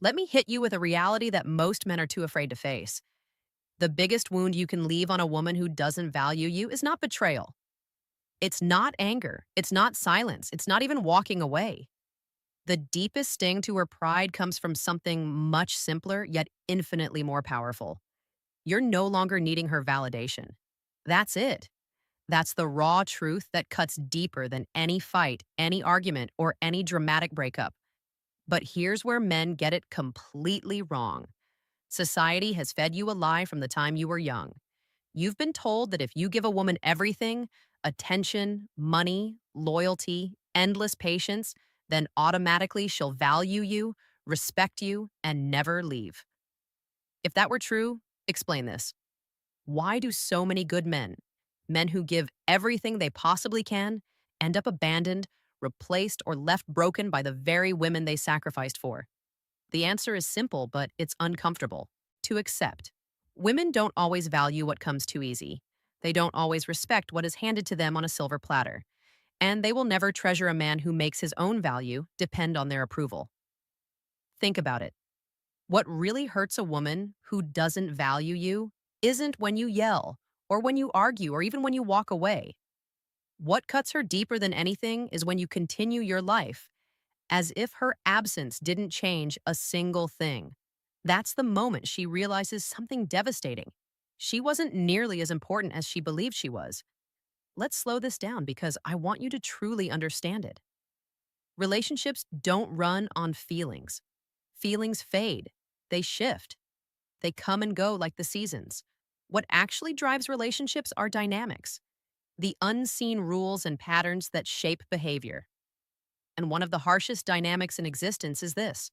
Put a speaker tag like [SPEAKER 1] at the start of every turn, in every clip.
[SPEAKER 1] Let me hit you with a reality that most men are too afraid to face. The biggest wound you can leave on a woman who doesn't value you is not betrayal. It's not anger. It's not silence. It's not even walking away. The deepest sting to her pride comes from something much simpler, yet infinitely more powerful. You're no longer needing her validation. That's it. That's the raw truth that cuts deeper than any fight, any argument, or any dramatic breakup. But here's where men get it completely wrong. Society has fed you a lie from the time you were young. You've been told that if you give a woman everything, attention, money, loyalty, endless patience, then automatically she'll value you, respect you, and never leave. If that were true, explain this. Why do so many good men, men who give everything they possibly can, end up abandoned, replaced, or left broken by the very women they sacrificed for? The answer is simple, but it's uncomfortable to accept. Women don't always value what comes too easy. They don't always respect what is handed to them on a silver platter. And they will never treasure a man who makes his own value depend on their approval. Think about it. What really hurts a woman who doesn't value you isn't when you yell, or when you argue, or even when you walk away. What cuts her deeper than anything is when you continue your life as if her absence didn't change a single thing. That's the moment she realizes something devastating. She wasn't nearly as important as she believed she was. Let's slow this down because I want you to truly understand it. Relationships don't run on feelings. Feelings fade, they shift, they come and go like the seasons. What actually drives relationships are dynamics, the unseen rules and patterns that shape behavior. And one of the harshest dynamics in existence is this.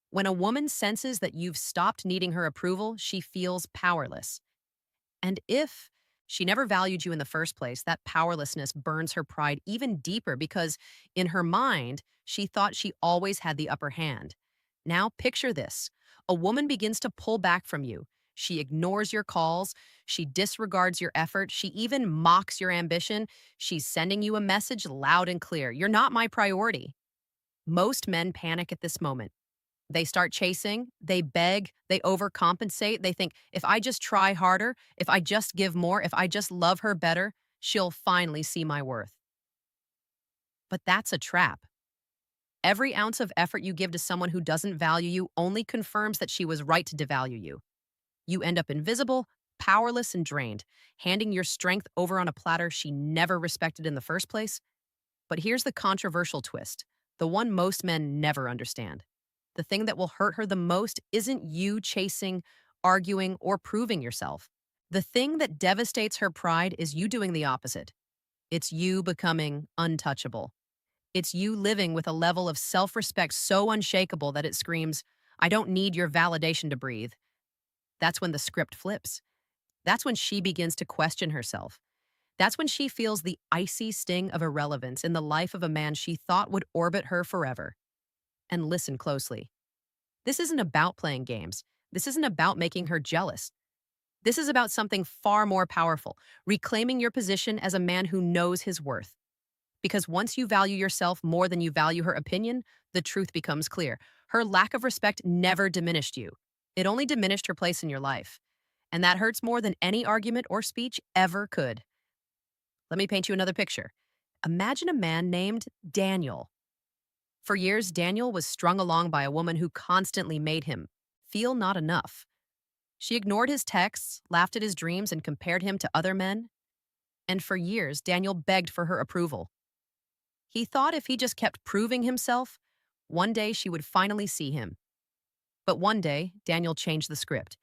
[SPEAKER 1] When a woman senses that you've stopped needing her approval, she feels powerless. And if she never valued you in the first place, that powerlessness burns her pride even deeper because in her mind, she thought she always had the upper hand. Now picture this. A woman begins to pull back from you. She ignores your calls. She disregards your effort. She even mocks your ambition. She's sending you a message loud and clear. You're not my priority. Most men panic at this moment. They start chasing, they beg, they overcompensate. They think, if I just try harder, if I just give more, if I just love her better, she'll finally see my worth. But that's a trap. Every ounce of effort you give to someone who doesn't value you only confirms that she was right to devalue you. You end up invisible, powerless, and drained, handing your strength over on a platter she never respected in the first place. But here's the controversial twist, the one most men never understand. The thing that will hurt her the most isn't you chasing, arguing, or proving yourself. The thing that devastates her pride is you doing the opposite. It's you becoming untouchable. It's you living with a level of self-respect so unshakable that it screams, I don't need your validation to breathe. That's when the script flips. That's when she begins to question herself. That's when she feels the icy sting of irrelevance in the life of a man she thought would orbit her forever. And listen closely. This isn't about playing games. This isn't about making her jealous. This is about something far more powerful, reclaiming your position as a man who knows his worth. Because once you value yourself more than you value her opinion, the truth becomes clear. Her lack of respect never diminished you. It only diminished her place in your life. And that hurts more than any argument or speech ever could. Let me paint you another picture. Imagine a man named Daniel. For years, Daniel was strung along by a woman who constantly made him feel not enough. She ignored his texts, laughed at his dreams, and compared him to other men. And for years, Daniel begged for her approval. He thought if he just kept proving himself, one day she would finally see him. But one day, Daniel changed the script.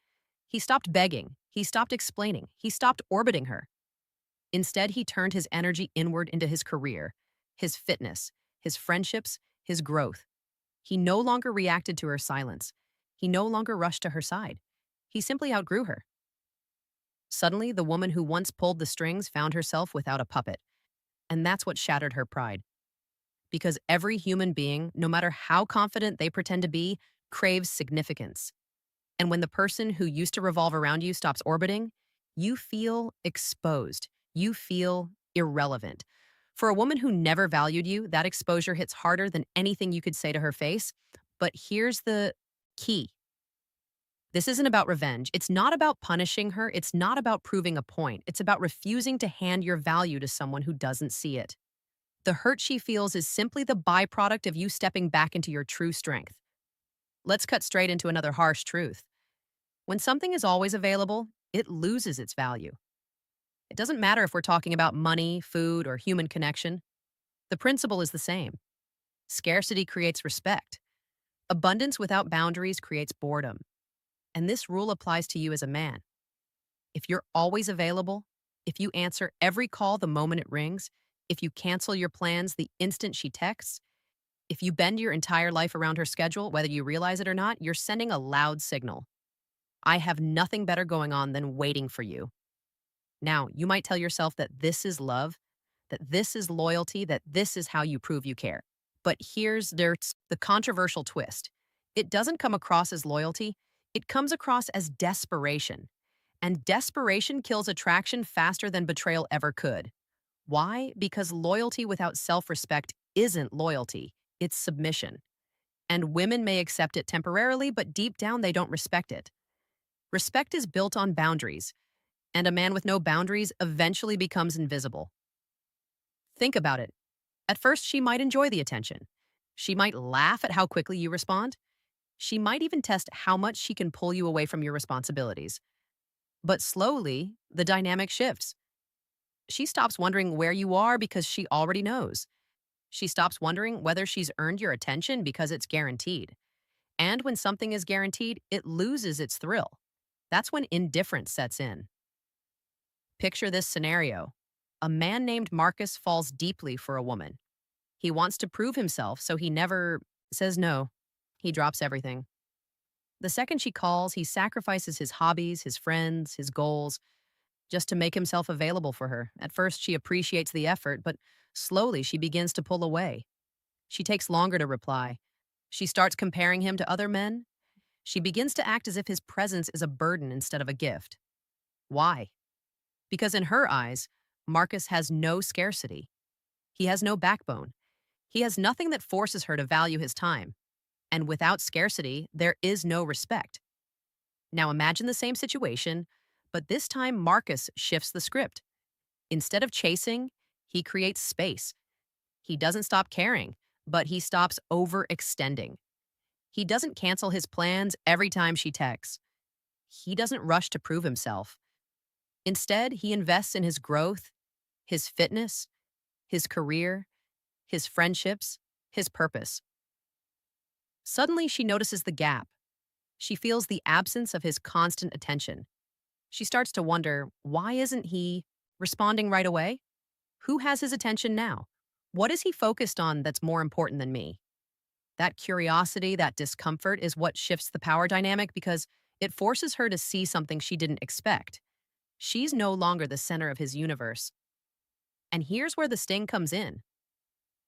[SPEAKER 1] He stopped begging, he stopped explaining, he stopped orbiting her. Instead, he turned his energy inward into his career, his fitness, his friendships, his growth. He no longer reacted to her silence. He no longer rushed to her side. He simply outgrew her. Suddenly, the woman who once pulled the strings found herself without a puppet. And that's what shattered her pride. Because every human being, no matter how confident they pretend to be, craves significance. And when the person who used to revolve around you stops orbiting, you feel exposed. You feel irrelevant. For a woman who never valued you, that exposure hits harder than anything you could say to her face. But here's the Key. This isn't about revenge. It's not about punishing her. It's not about proving a point. It's about refusing to hand your value to someone who doesn't see it. The hurt she feels is simply the byproduct of you stepping back into your true strength. Let's cut straight into another harsh truth. When something is always available, it loses its value. It doesn't matter if we're talking about money, food, or human connection. The principle is the same. Scarcity creates respect. Abundance without boundaries creates boredom. And this rule applies to you as a man. If you're always available, if you answer every call the moment it rings, if you cancel your plans the instant she texts, if you bend your entire life around her schedule, whether you realize it or not, you're sending a loud signal. I have nothing better going on than waiting for you. Now, you might tell yourself that this is love, that this is loyalty, that this is how you prove you care. But there's the controversial twist. It doesn't come across as loyalty, it comes across as desperation. And desperation kills attraction faster than betrayal ever could. Why? Because loyalty without self-respect isn't loyalty, it's submission. And women may accept it temporarily, but deep down they don't respect it. Respect is built on boundaries, and a man with no boundaries eventually becomes invisible. Think about it. At first, she might enjoy the attention. She might laugh at how quickly you respond. She might even test how much she can pull you away from your responsibilities. But slowly, the dynamic shifts. She stops wondering where you are because she already knows. She stops wondering whether she's earned your attention because it's guaranteed. And when something is guaranteed, it loses its thrill. That's when indifference sets in. Picture this scenario. A man named Marcus falls deeply for a woman. He wants to prove himself, so he never says no. He drops everything. The second she calls, he sacrifices his hobbies, his friends, his goals, just to make himself available for her. At first, she appreciates the effort, but slowly she begins to pull away. She takes longer to reply. She starts comparing him to other men. She begins to act as if his presence is a burden instead of a gift. Why? Because in her eyes, Marcus has no scarcity. He has no backbone. He has nothing that forces her to value his time. And without scarcity, there is no respect. Now imagine the same situation, but this time Marcus shifts the script. Instead of chasing, he creates space. He doesn't stop caring, but he stops overextending. He doesn't cancel his plans every time she texts. He doesn't rush to prove himself. Instead, he invests in his growth, his fitness, his career, his friendships, his purpose. Suddenly, she notices the gap. She feels the absence of his constant attention. She starts to wonder, why isn't he responding right away? Who has his attention now? What is he focused on that's more important than me? That curiosity, that discomfort is what shifts the power dynamic because it forces her to see something she didn't expect. She's no longer the center of his universe. And here's where the sting comes in.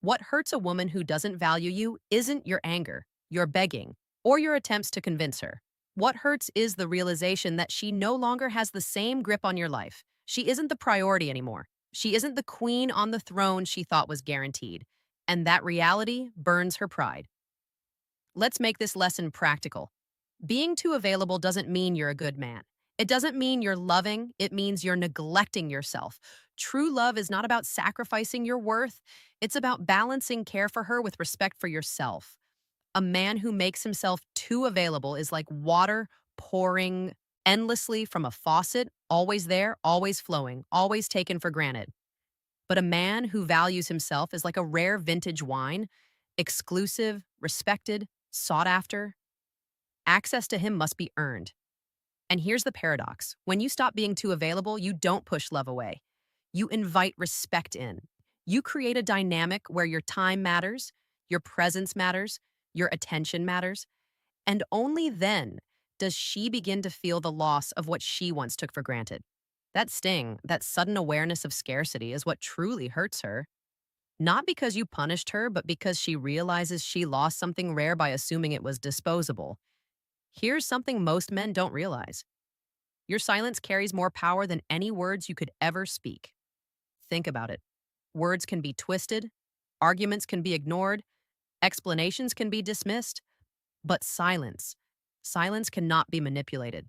[SPEAKER 1] What hurts a woman who doesn't value you isn't your anger, your begging, or your attempts to convince her. What hurts is the realization that she no longer has the same grip on your life. She isn't the priority anymore. She isn't the queen on the throne she thought was guaranteed. And that reality burns her pride. Let's make this lesson practical. Being too available doesn't mean you're a good man. It doesn't mean you're loving, it means you're neglecting yourself. True love is not about sacrificing your worth, it's about balancing care for her with respect for yourself. A man who makes himself too available is like water pouring endlessly from a faucet, always there, always flowing, always taken for granted. But a man who values himself is like a rare vintage wine, exclusive, respected, sought after. Access to him must be earned. And here's the paradox. When you stop being too available, you don't push love away. You invite respect in. You create a dynamic where your time matters, your presence matters, your attention matters, and only then does she begin to feel the loss of what she once took for granted. That sting, that sudden awareness of scarcity is what truly hurts her. Not because you punished her, but because she realizes she lost something rare by assuming it was disposable. Here's something most men don't realize. Your silence carries more power than any words you could ever speak. Think about it. Words can be twisted, arguments can be ignored, explanations can be dismissed, but silence, Silence cannot be manipulated.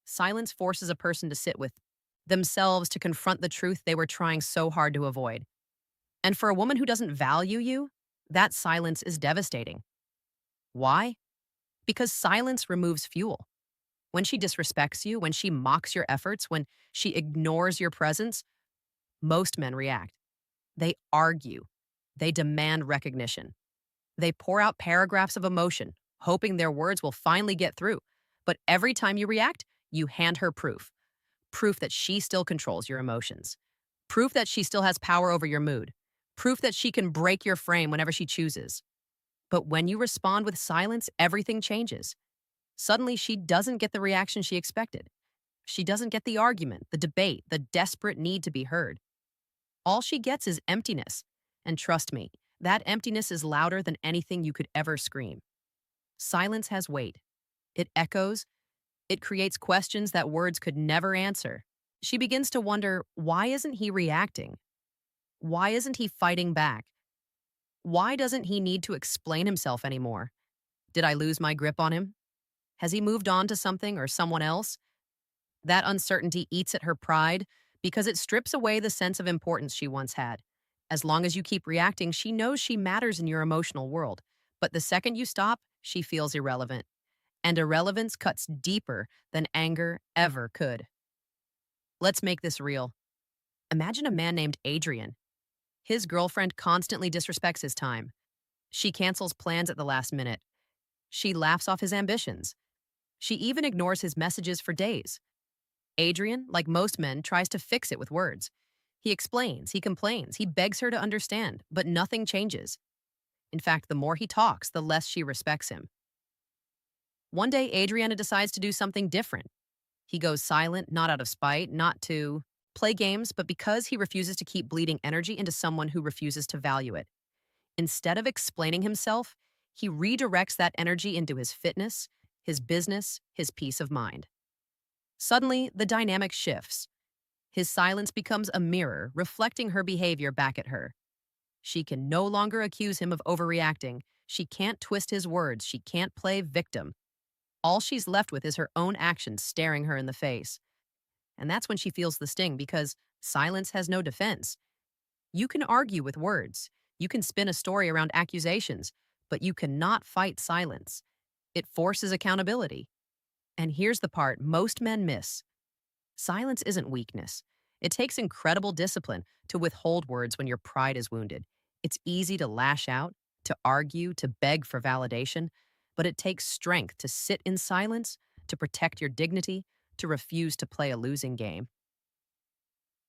[SPEAKER 1] Silence forces a person to sit with themselves to confront the truth they were trying so hard to avoid. And for a woman who doesn't value you, that silence is devastating. Why? Because silence removes fuel. When she disrespects you, when she mocks your efforts, when she ignores your presence, most men react. They argue. They demand recognition. They pour out paragraphs of emotion, hoping their words will finally get through. But every time you react, you hand her proof. Proof that she still controls your emotions. Proof that she still has power over your mood. Proof that she can break your frame whenever she chooses. But when you respond with silence, everything changes. Suddenly, she doesn't get the reaction she expected. She doesn't get the argument, the debate, the desperate need to be heard. All she gets is emptiness. And trust me, that emptiness is louder than anything you could ever scream. Silence has weight. It echoes. It creates questions that words could never answer. She begins to wonder, why isn't he reacting? Why isn't he fighting back? Why doesn't he need to explain himself anymore? Did I lose my grip on him? Has he moved on to something or someone else? That uncertainty eats at her pride because it strips away the sense of importance she once had. As long as you keep reacting, she knows she matters in your emotional world. But the second you stop, she feels irrelevant. And irrelevance cuts deeper than anger ever could. Let's make this real. Imagine a man named Adrian. His girlfriend constantly disrespects his time. She cancels plans at the last minute. She laughs off his ambitions. She even ignores his messages for days. Adrian, like most men, tries to fix it with words. He explains, he complains, he begs her to understand, but nothing changes. In fact, the more he talks, the less she respects him. One day, Adriana decides to do something different. He goes silent, not out of spite, not to play games, but because he refuses to keep bleeding energy into someone who refuses to value it. Instead of explaining himself, he redirects that energy into his fitness, his business, his peace of mind. Suddenly, the dynamic shifts. His silence becomes a mirror, reflecting her behavior back at her. She can no longer accuse him of overreacting. She can't twist his words. She can't play victim. All she's left with is her own actions staring her in the face. And that's when she feels the sting because silence has no defense. You can argue with words. You can spin a story around accusations, but you cannot fight silence. It forces accountability. And here's the part most men miss. Silence isn't weakness. It takes incredible discipline to withhold words when your pride is wounded. It's easy to lash out, to argue, to beg for validation, but it takes strength to sit in silence, to protect your dignity, to refuse to play a losing game.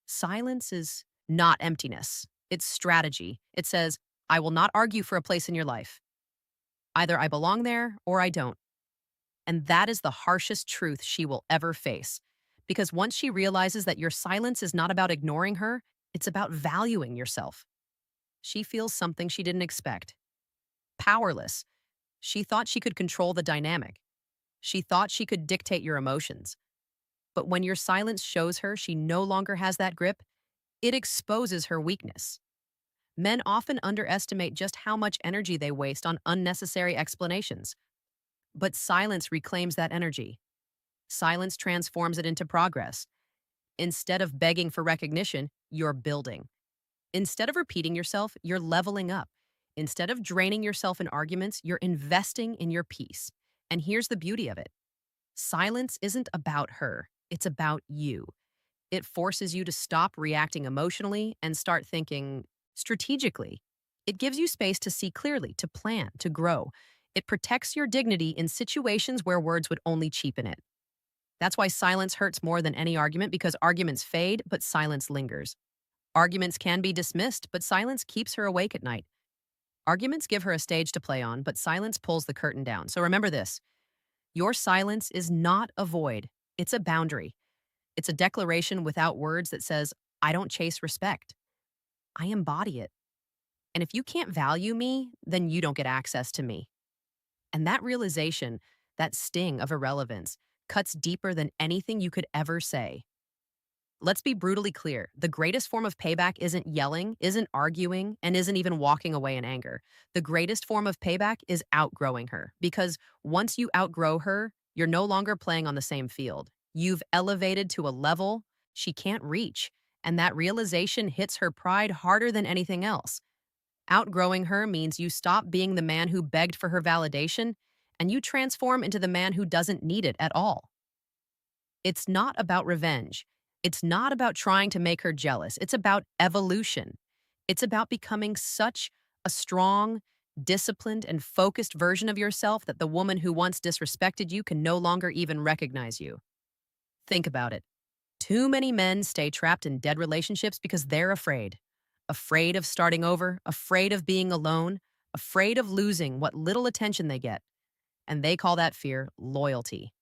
[SPEAKER 1] Silence is not emptiness. It's strategy. It says, I will not argue for a place in your life. Either I belong there or I don't. And that is the harshest truth she will ever face. Because once she realizes that your silence is not about ignoring her, it's about valuing yourself. She feels something she didn't expect. Powerless. She thought she could control the dynamic. She thought she could dictate your emotions. But when your silence shows her she no longer has that grip, it exposes her weakness. Men often underestimate just how much energy they waste on unnecessary explanations. But silence reclaims that energy. Silence transforms it into progress. Instead of begging for recognition, you're building. Instead of repeating yourself, you're leveling up. Instead of draining yourself in arguments, you're investing in your peace. And here's the beauty of it. Silence isn't about her. It's about you. It forces you to stop reacting emotionally and start thinking strategically. It gives you space to see clearly, to plan, to grow. It protects your dignity in situations where words would only cheapen it. That's why silence hurts more than any argument because arguments fade, but silence lingers. Arguments can be dismissed, but silence keeps her awake at night. Arguments give her a stage to play on, but silence pulls the curtain down. So remember this. Your silence is not a void. It's a boundary. It's a declaration without words that says, I don't chase respect. I embody it. And if you can't value me, then you don't get access to me. And that realization, that sting of irrelevance, cuts deeper than anything you could ever say. Let's be brutally clear. The greatest form of payback isn't yelling, isn't arguing, and isn't even walking away in anger. The greatest form of payback is outgrowing her. Because once you outgrow her, you're no longer playing on the same field. You've elevated to a level she can't reach. And that realization hits her pride harder than anything else. Outgrowing her means you stop being the man who begged for her validation and you transform into the man who doesn't need it at all. It's not about revenge. It's not about trying to make her jealous. It's about evolution. It's about becoming such a strong, disciplined, and focused version of yourself that the woman who once disrespected you can no longer even recognize you. Think about it. Too many men stay trapped in dead relationships because they're afraid. Afraid of starting over, afraid of being alone, afraid of losing what little attention they get. And they call that fear loyalty.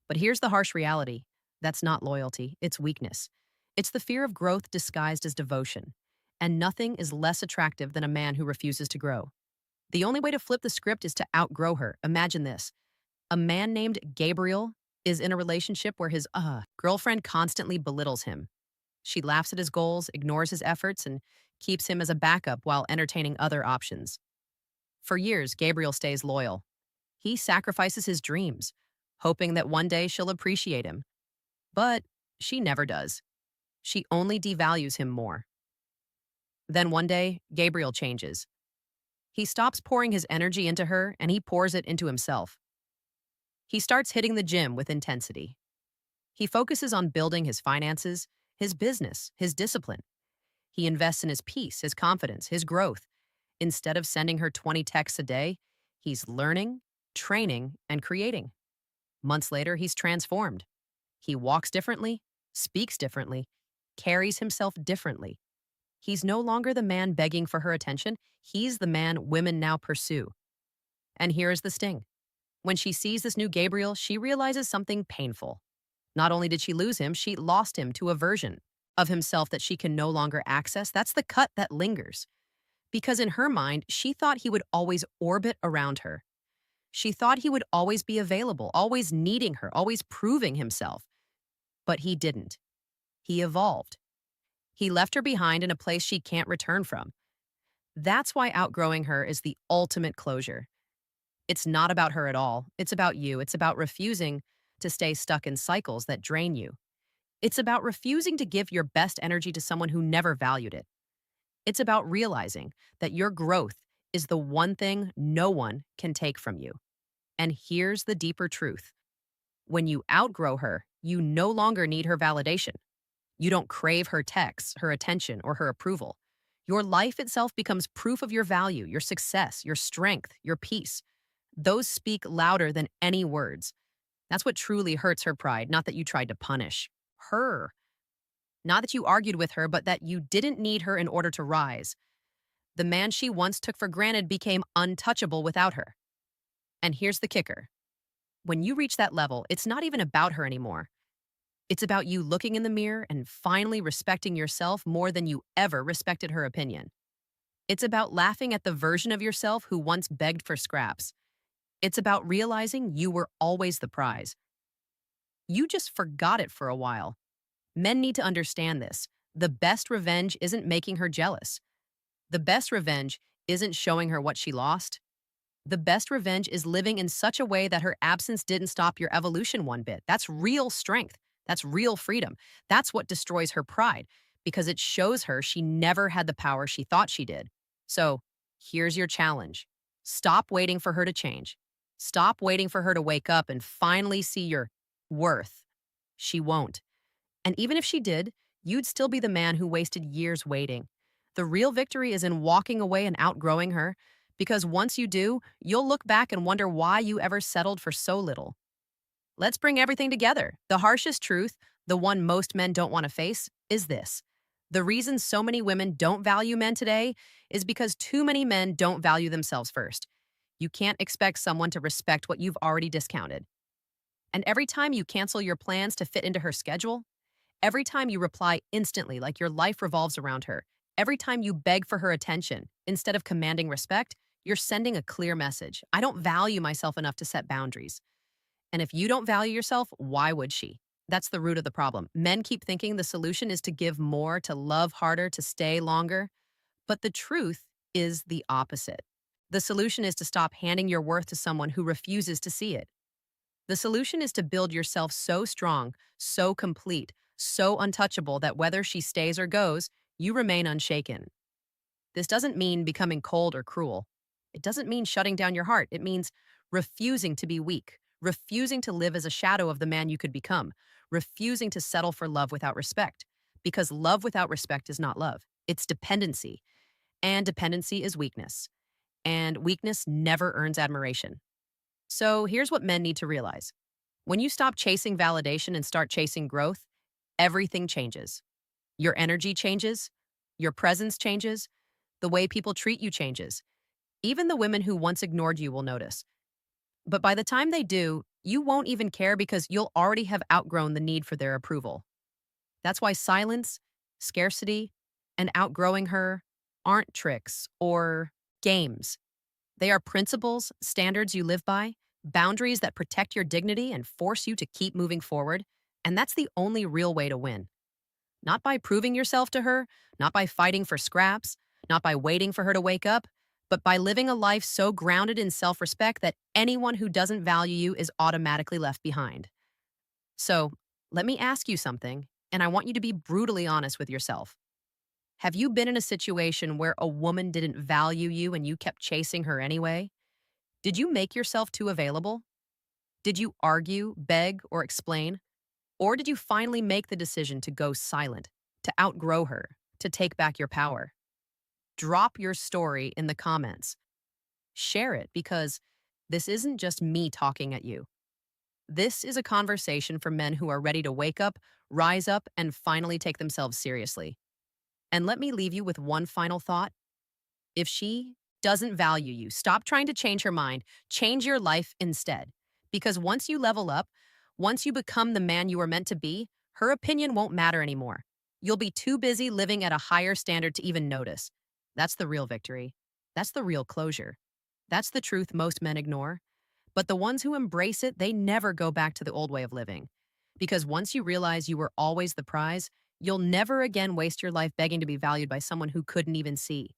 [SPEAKER 1] But here's the harsh reality. That's not loyalty, it's weakness. It's the fear of growth disguised as devotion. And nothing is less attractive than a man who refuses to grow. The only way to flip the script is to outgrow her. Imagine this. A man named Gabriel is in a relationship where his girlfriend constantly belittles him. She laughs at his goals, ignores his efforts, and keeps him as a backup while entertaining other options. For years, Gabriel stays loyal. He sacrifices his dreams, hoping that one day she'll appreciate him. But she never does. She only devalues him more. Then one day, Gabriel changes. He stops pouring his energy into her and he pours it into himself. He starts hitting the gym with intensity. He focuses on building his finances, his business, his discipline. He invests in his peace, his confidence, his growth. Instead of sending her 20 texts a day, he's learning, training, and creating. Months later, he's transformed. He walks differently, speaks differently, carries himself differently. He's no longer the man begging for her attention. He's the man women now pursue. And here is the sting. When she sees this new Gabriel, she realizes something painful. Not only did she lose him, she lost him to a version of himself that she can no longer access. That's the cut that lingers. Because in her mind, she thought he would always orbit around her. She thought he would always be available, always needing her, always proving himself. But he didn't. He evolved. He left her behind in a place she can't return from. That's why outgrowing her is the ultimate closure. It's not about her at all. It's about you. It's about refusing to stay stuck in cycles that drain you. It's about refusing to give your best energy to someone who never valued it. It's about realizing that your growth is the one thing no one can take from you. And here's the deeper truth. When you outgrow her, you no longer need her validation. You don't crave her texts, her attention, or her approval. Your life itself becomes proof of your value, your success, your strength, your peace. Those speak louder than any words. That's what truly hurts her pride, not that you tried to punish her. Not that you argued with her, but that you didn't need her in order to rise. The man she once took for granted became untouchable without her. And here's the kicker. When you reach that level, it's not even about her anymore. It's about you looking in the mirror and finally respecting yourself more than you ever respected her opinion. It's about laughing at the version of yourself who once begged for scraps. It's about realizing you were always the prize. You just forgot it for a while. Men need to understand this. The best revenge isn't making her jealous. The best revenge isn't showing her what she lost. The best revenge is living in such a way that her absence didn't stop your evolution one bit. That's real strength. That's real freedom. That's what destroys her pride, because it shows her she never had the power she thought she did. So here's your challenge. Stop waiting for her to change. Stop waiting for her to wake up and finally see your worth. She won't. And even if she did, you'd still be the man who wasted years waiting. The real victory is in walking away and outgrowing her, because once you do, you'll look back and wonder why you ever settled for so little. Let's bring everything together. The harshest truth, the one most men don't want to face, is this. The reason so many women don't value men today is because too many men don't value themselves first. You can't expect someone to respect what you've already discounted. And every time you cancel your plans to fit into her schedule, every time you reply instantly like your life revolves around her, every time you beg for her attention instead of commanding respect, you're sending a clear message. I don't value myself enough to set boundaries. And if you don't value yourself, why would she? That's the root of the problem. Men keep thinking the solution is to give more, to love harder, to stay longer. But the truth is the opposite. The solution is to stop handing your worth to someone who refuses to see it. The solution is to build yourself so strong, so complete, so untouchable that whether she stays or goes, you remain unshaken. This doesn't mean becoming cold or cruel. It doesn't mean shutting down your heart. It means refusing to be weak, refusing to live as a shadow of the man you could become, refusing to settle for love without respect. Because love without respect is not love, it's dependency. And dependency is weakness. And weakness never earns admiration. So here's what men need to realize: when you stop chasing validation and start chasing growth, everything changes. Your energy changes, your presence changes, the way people treat you changes. Even the women who once ignored you will notice. But by the time they do, you won't even care because you'll already have outgrown the need for their approval. That's why silence, scarcity, and outgrowing her aren't tricks or games. They are principles, standards you live by, boundaries that protect your dignity and force you to keep moving forward. And that's the only real way to win. Not by proving yourself to her, not by fighting for scraps, not by waiting for her to wake up, but by living a life so grounded in self respect that anyone who doesn't value you is automatically left behind. So, let me ask you something, and I want you to be brutally honest with yourself. Have you been in a situation where a woman didn't value you and you kept chasing her anyway? Did you make yourself too available? Did you argue, beg, or explain? Or did you finally make the decision to go silent, to outgrow her, to take back your power? Drop your story in the comments. Share it because this isn't just me talking at you. This is a conversation for men who are ready to wake up, rise up, and finally take themselves seriously. And let me leave you with one final thought. If she doesn't value you, stop trying to change her mind. Change your life instead. Because once you level up, once you become the man you were meant to be, her opinion won't matter anymore. You'll be too busy living at a higher standard to even notice. That's the real victory. That's the real closure. That's the truth most men ignore. But the ones who embrace it, they never go back to the old way of living. Because once you realize you were always the prize, you'll never again waste your life begging to be valued by someone who couldn't even see.